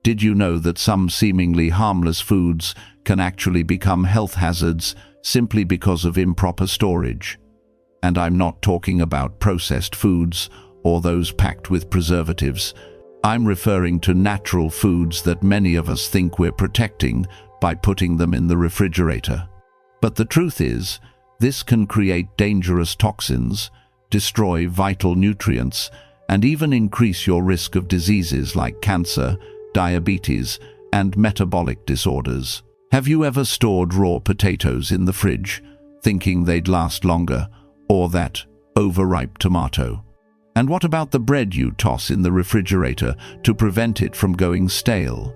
Did you know that some seemingly harmless foods can actually become health hazards simply because of improper storage? And I'm not talking about processed foods or those packed with preservatives. I'm referring to natural foods that many of us think we're protecting by putting them in the refrigerator. But the truth is, this can create dangerous toxins, destroy vital nutrients, and even increase your risk of diseases like cancer, diabetes, and metabolic disorders. Have you ever stored raw potatoes in the fridge, thinking they'd last longer, or that overripe tomato? And what about the bread you toss in the refrigerator to prevent it from going stale?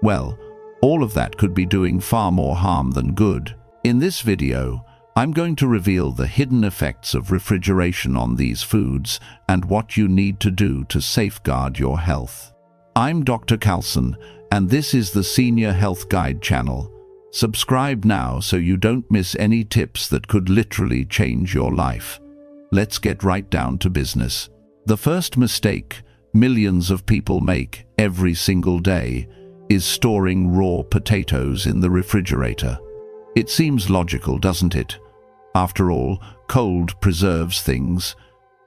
Well, all of that could be doing far more harm than good. In this video, I'm going to reveal the hidden effects of refrigeration on these foods and what you need to do to safeguard your health. I'm Dr. Carlson, and this is the Senior Health Guide channel. Subscribe now so you don't miss any tips that could literally change your life. Let's get right down to business. The first mistake millions of people make every single day is storing raw potatoes in the refrigerator. It seems logical, doesn't it? After all, cold preserves things.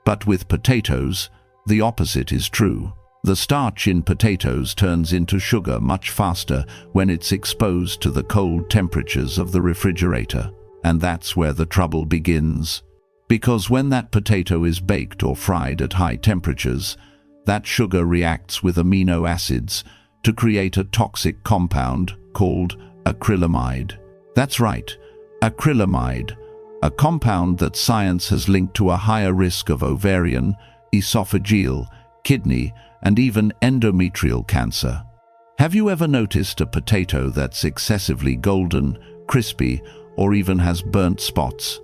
But with potatoes, the opposite is true. The starch in potatoes turns into sugar much faster when it's exposed to the cold temperatures of the refrigerator. And that's where the trouble begins. Because when that potato is baked or fried at high temperatures, that sugar reacts with amino acids to create a toxic compound called acrylamide. That's right, acrylamide, a compound that science has linked to a higher risk of ovarian, esophageal, kidney, and even endometrial cancer. Have you ever noticed a potato that's excessively golden, crispy, or even has burnt spots?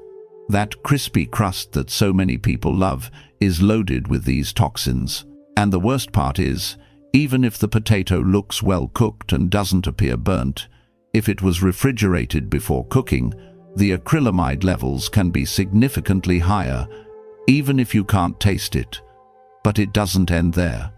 That crispy crust that so many people love is loaded with these toxins. And the worst part is, even if the potato looks well cooked and doesn't appear burnt, if it was refrigerated before cooking, the acrylamide levels can be significantly higher, even if you can't taste it. But it doesn't end there.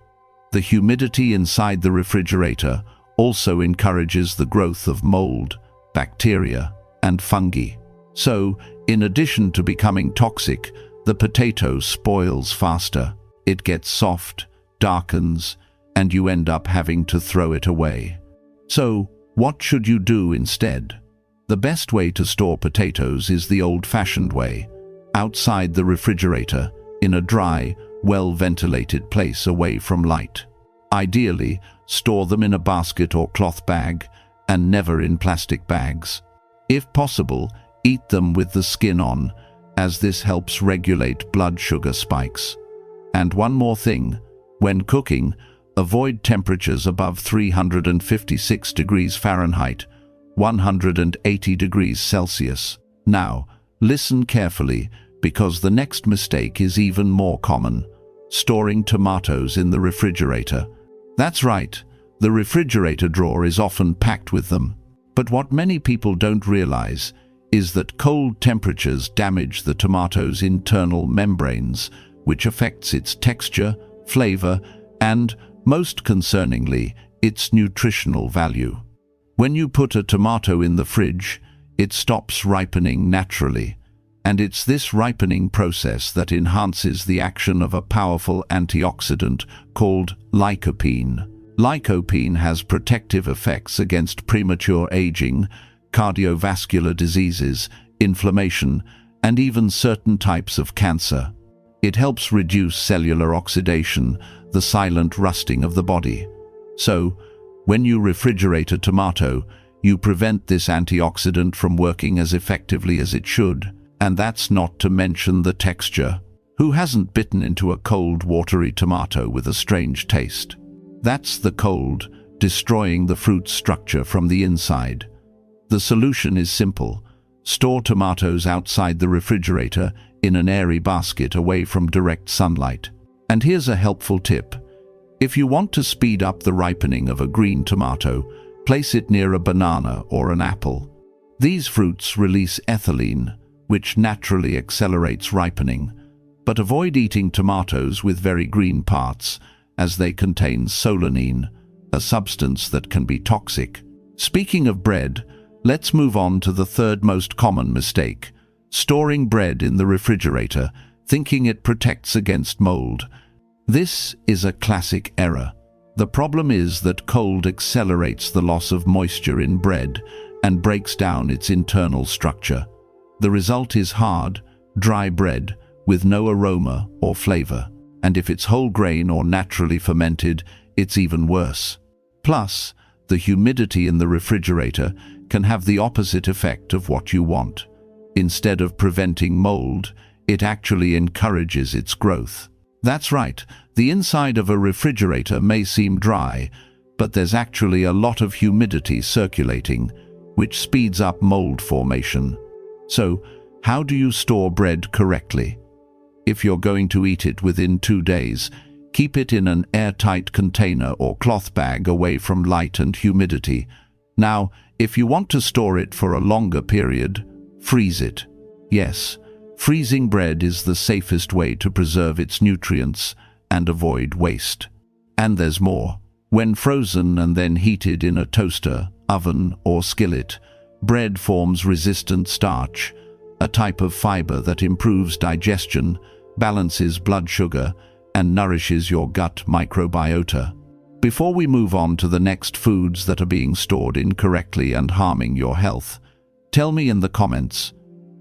The humidity inside the refrigerator also encourages the growth of mold, bacteria, and fungi. So, in addition to becoming toxic, the potato spoils faster. It gets soft, darkens, and you end up having to throw it away. So, what should you do instead? The best way to store potatoes is the old-fashioned way, outside the refrigerator, in a dry, well-ventilated place away from light. Ideally, store them in a basket or cloth bag, and never in plastic bags. If possible, eat them with the skin on, as this helps regulate blood sugar spikes. And one more thing, when cooking, avoid temperatures above 356 degrees Fahrenheit, 180 degrees Celsius. Now, listen carefully, because the next mistake is even more common: storing tomatoes in the refrigerator. That's right, the refrigerator drawer is often packed with them. But what many people don't realize is that cold temperatures damage the tomato's internal membranes, which affects its texture, flavor, and, most concerningly, its nutritional value. When you put a tomato in the fridge, it stops ripening naturally, and it's this ripening process that enhances the action of a powerful antioxidant called lycopene. Lycopene has protective effects against premature aging, cardiovascular diseases, inflammation, and even certain types of cancer. It helps reduce cellular oxidation, the silent rusting of the body. So, when you refrigerate a tomato, you prevent this antioxidant from working as effectively as it should. And that's not to mention the texture. Who hasn't bitten into a cold, watery tomato with a strange taste? That's the cold, destroying the fruit's structure from the inside. The solution is simple. Store tomatoes outside the refrigerator in an airy basket away from direct sunlight. And here's a helpful tip. If you want to speed up the ripening of a green tomato, place it near a banana or an apple. These fruits release ethylene, which naturally accelerates ripening. But avoid eating tomatoes with very green parts, as they contain solanine, a substance that can be toxic. Speaking of bread, let's move on to the third most common mistake: storing bread in the refrigerator, thinking it protects against mold. This is a classic error. The problem is that cold accelerates the loss of moisture in bread and breaks down its internal structure. The result is hard, dry bread with no aroma or flavor. And if it's whole grain or naturally fermented, it's even worse. Plus, the humidity in the refrigerator can have the opposite effect of what you want. Instead of preventing mold, it actually encourages its growth. That's right, the inside of a refrigerator may seem dry, but there's actually a lot of humidity circulating, which speeds up mold formation. So, how do you store bread correctly? If you're going to eat it within 2 days, keep it in an airtight container or cloth bag away from light and humidity. Now, if you want to store it for a longer period, freeze it. Yes, freezing bread is the safest way to preserve its nutrients and avoid waste. And there's more. When frozen and then heated in a toaster, oven, or skillet, bread forms resistant starch, a type of fiber that improves digestion, balances blood sugar, and nourishes your gut microbiota. Before we move on to the next foods that are being stored incorrectly and harming your health, tell me in the comments,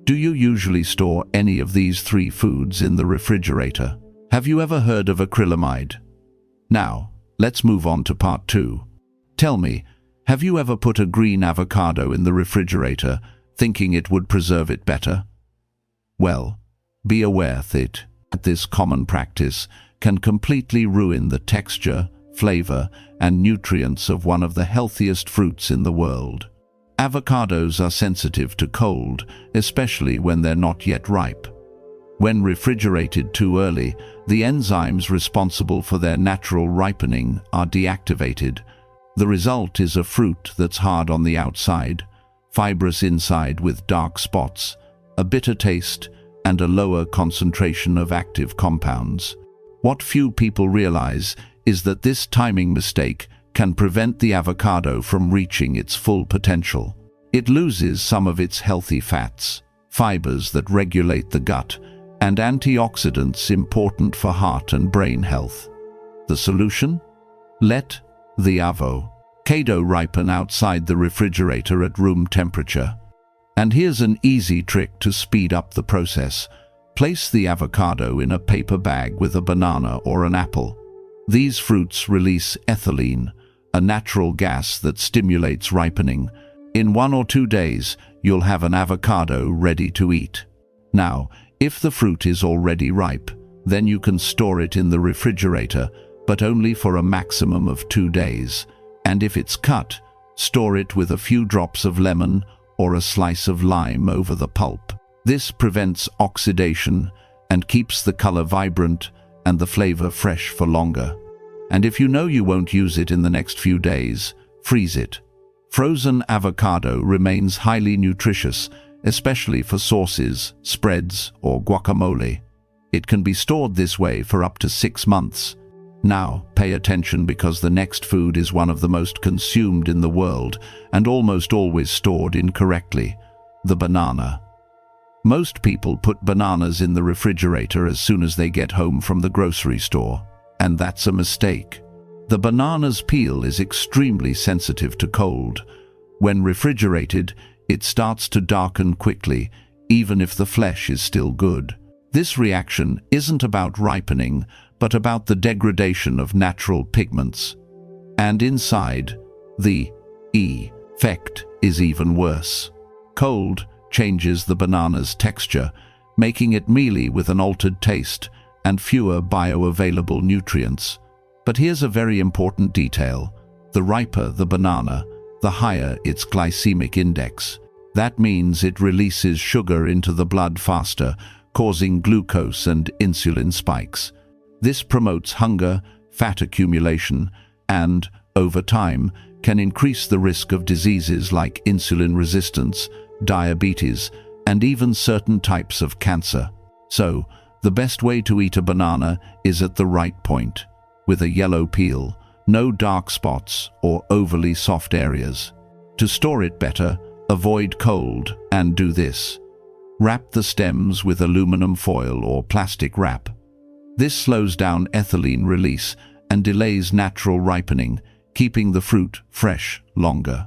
do you usually store any of these 3 foods in the refrigerator? Have you ever heard of acrylamide? Now, let's move on to part 2. Tell me, have you ever put a green avocado in the refrigerator thinking it would preserve it better? Well, be aware that this common practice can completely ruin the texture, flavor, and nutrients of one of the healthiest fruits in the world. Avocados are sensitive to cold, especially when they're not yet ripe. When refrigerated too early, the enzymes responsible for their natural ripening are deactivated. The result is a fruit that's hard on the outside, fibrous inside with dark spots, a bitter taste, and a lower concentration of active compounds. What few people realize is that this timing mistake can prevent the avocado from reaching its full potential. It loses some of its healthy fats, fibers that regulate the gut, and antioxidants important for heart and brain health. The solution? Let the avocado ripen outside the refrigerator at room temperature. And here's an easy trick to speed up the process. Place the avocado in a paper bag with a banana or an apple. These fruits release ethylene, a natural gas that stimulates ripening. In 1 or 2 days, you'll have an avocado ready to eat. Now, if the fruit is already ripe, then you can store it in the refrigerator, but only for a maximum of 2 days. And if it's cut, store it with a few drops of lemon or a slice of lime over the pulp. This prevents oxidation and keeps the color vibrant and the flavor fresh for longer. And if you know you won't use it in the next few days, freeze it. Frozen avocado remains highly nutritious, especially for sauces, spreads, or guacamole. It can be stored this way for up to 6 months. Now, pay attention because the next food is one of the most consumed in the world and almost always stored incorrectly: the banana. Most people put bananas in the refrigerator as soon as they get home from the grocery store, and that's a mistake. The banana's peel is extremely sensitive to cold. When refrigerated, it starts to darken quickly, even if the flesh is still good. This reaction isn't about ripening, but about the degradation of natural pigments. And inside, the effect is even worse. Cold changes the banana's texture, making it mealy with an altered taste and fewer bioavailable nutrients. But here's a very important detail. The riper the banana, the higher its glycemic index. That means it releases sugar into the blood faster, causing glucose and insulin spikes. This promotes hunger, fat accumulation, and, over time, can increase the risk of diseases like insulin resistance, diabetes, and even certain types of cancer. So, the best way to eat a banana is at the right point, with a yellow peel, No dark spots or overly soft areas. To store it better, avoid cold and do this. Wrap the stems with aluminum foil or plastic wrap. This slows down ethylene release and delays natural ripening, keeping the fruit fresh longer.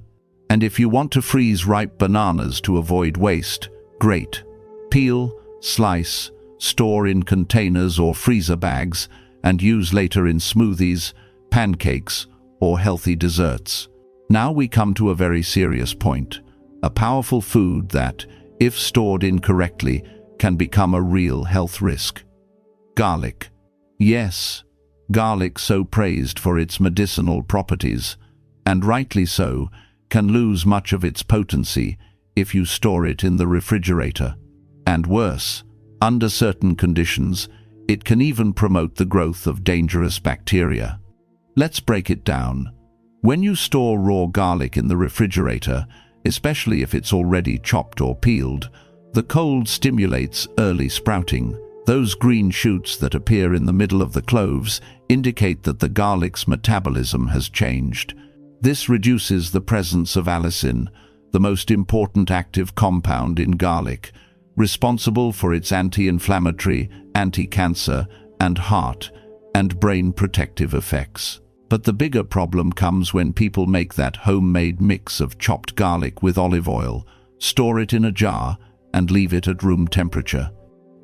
And if you want to freeze ripe bananas to avoid waste, great. Peel, slice, store in containers or freezer bags, and use later in smoothies, pancakes, or healthy desserts. Now we come to a very serious point. A powerful food that, if stored incorrectly, can become a real health risk. Garlic. Yes, garlic, so praised for its medicinal properties, and rightly so, can lose much of its potency if you store it in the refrigerator. And worse, under certain conditions, it can even promote the growth of dangerous bacteria. Let's break it down. When you store raw garlic in the refrigerator, especially if it's already chopped or peeled, the cold stimulates early sprouting. Those green shoots that appear in the middle of the cloves indicate that the garlic's metabolism has changed. This reduces the presence of allicin, the most important active compound in garlic, responsible for its anti-inflammatory, anti-cancer, and heart and brain protective effects. But the bigger problem comes when people make that homemade mix of chopped garlic with olive oil, store it in a jar, and leave it at room temperature.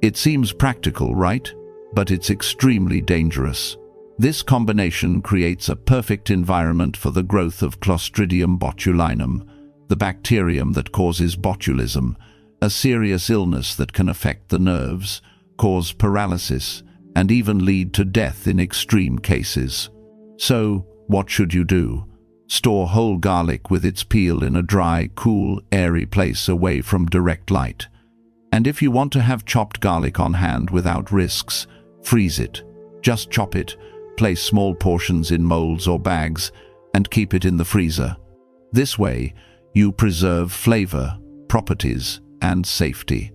It seems practical, right? But it's extremely dangerous. This combination creates a perfect environment for the growth of Clostridium botulinum, the bacterium that causes botulism, a serious illness that can affect the nerves, cause paralysis, and even lead to death in extreme cases. So, what should you do? Store whole garlic with its peel in a dry, cool, airy place away from direct light. And if you want to have chopped garlic on hand without risks, freeze it. Just chop it, place small portions in molds or bags, and keep it in the freezer. This way, you preserve flavor, properties, and safety.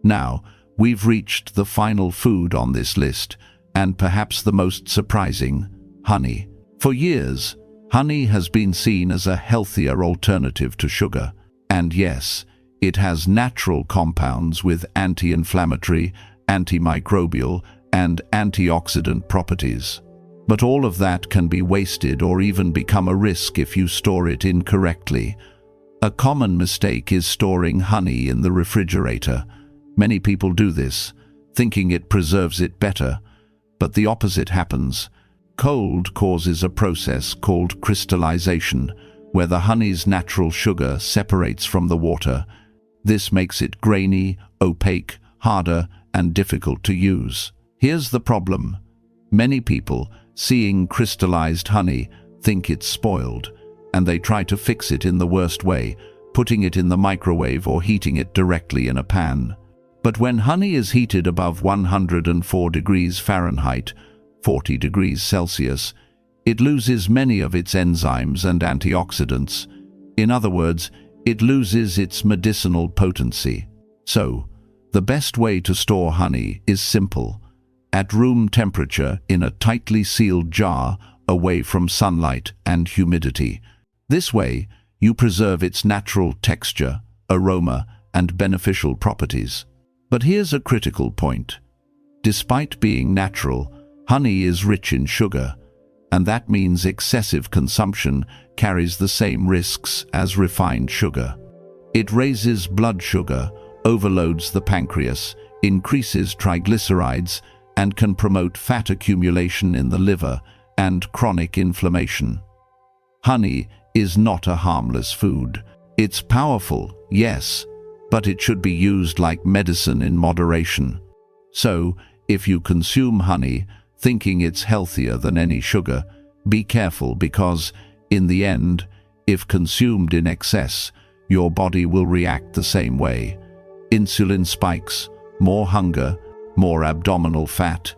Now, we've reached the final food on this list, and perhaps the most surprising, honey. For years, honey has been seen as a healthier alternative to sugar. And yes, it has natural compounds with anti-inflammatory, antimicrobial, and antioxidant properties. But all of that can be wasted or even become a risk if you store it incorrectly. A common mistake is storing honey in the refrigerator. Many people do this, thinking it preserves it better, but the opposite happens. Cold causes a process called crystallization, where the honey's natural sugar separates from the water. This makes it grainy, opaque, harder, and difficult to use. Here's the problem. Many people, seeing crystallized honey, think it's spoiled, and they try to fix it in the worst way, putting it in the microwave or heating it directly in a pan. But when honey is heated above 104 degrees Fahrenheit, 40 degrees Celsius, it loses many of its enzymes and antioxidants. In other words, it loses its medicinal potency. So, the best way to store honey is simple. At room temperature in a tightly sealed jar away from sunlight and humidity. This way, you preserve its natural texture, aroma, and beneficial properties. But here's a critical point. Despite being natural, honey is rich in sugar, and that means excessive consumption carries the same risks as refined sugar. It raises blood sugar, overloads the pancreas, increases triglycerides, and can promote fat accumulation in the liver and chronic inflammation. Honey is not a harmless food. It's powerful, yes, but it should be used like medicine in moderation. So, if you consume honey, thinking it's healthier than any sugar, be careful because, in the end, if consumed in excess, your body will react the same way. Insulin spikes, more hunger, more abdominal fat,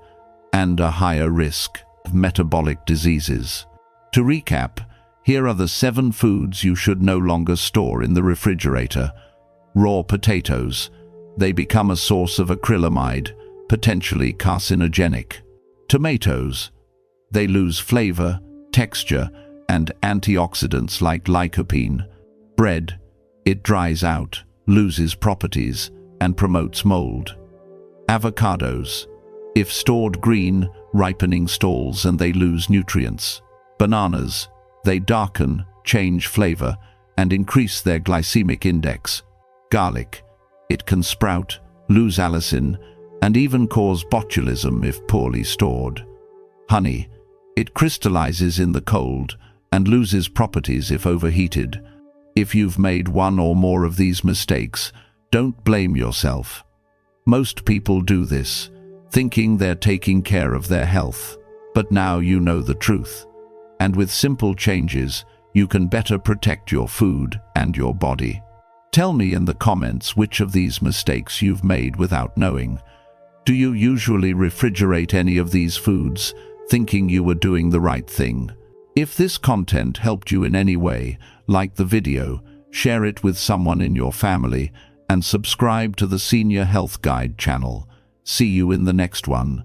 and a higher risk of metabolic diseases. To recap, here are the 7 foods you should no longer store in the refrigerator. Raw potatoes. They become a source of acrylamide, potentially carcinogenic. Tomatoes. They lose flavor, texture, and antioxidants like lycopene. Bread, it dries out, loses properties, and promotes mold. Avocados, if stored green, ripening stalls and they lose nutrients. Bananas, they darken, change flavor, and increase their glycemic index. Garlic, it can sprout, lose allicin, and even cause botulism if poorly stored. Honey, it crystallizes in the cold and loses properties if overheated. If you've made one or more of these mistakes, don't blame yourself. Most people do this, thinking they're taking care of their health. But now you know the truth. And with simple changes, you can better protect your food and your body. Tell me in the comments which of these mistakes you've made without knowing. Do you usually refrigerate any of these foods, thinking you were doing the right thing? If this content helped you in any way, like the video, share it with someone in your family, and subscribe to the Senior Health Guide channel. See you in the next one.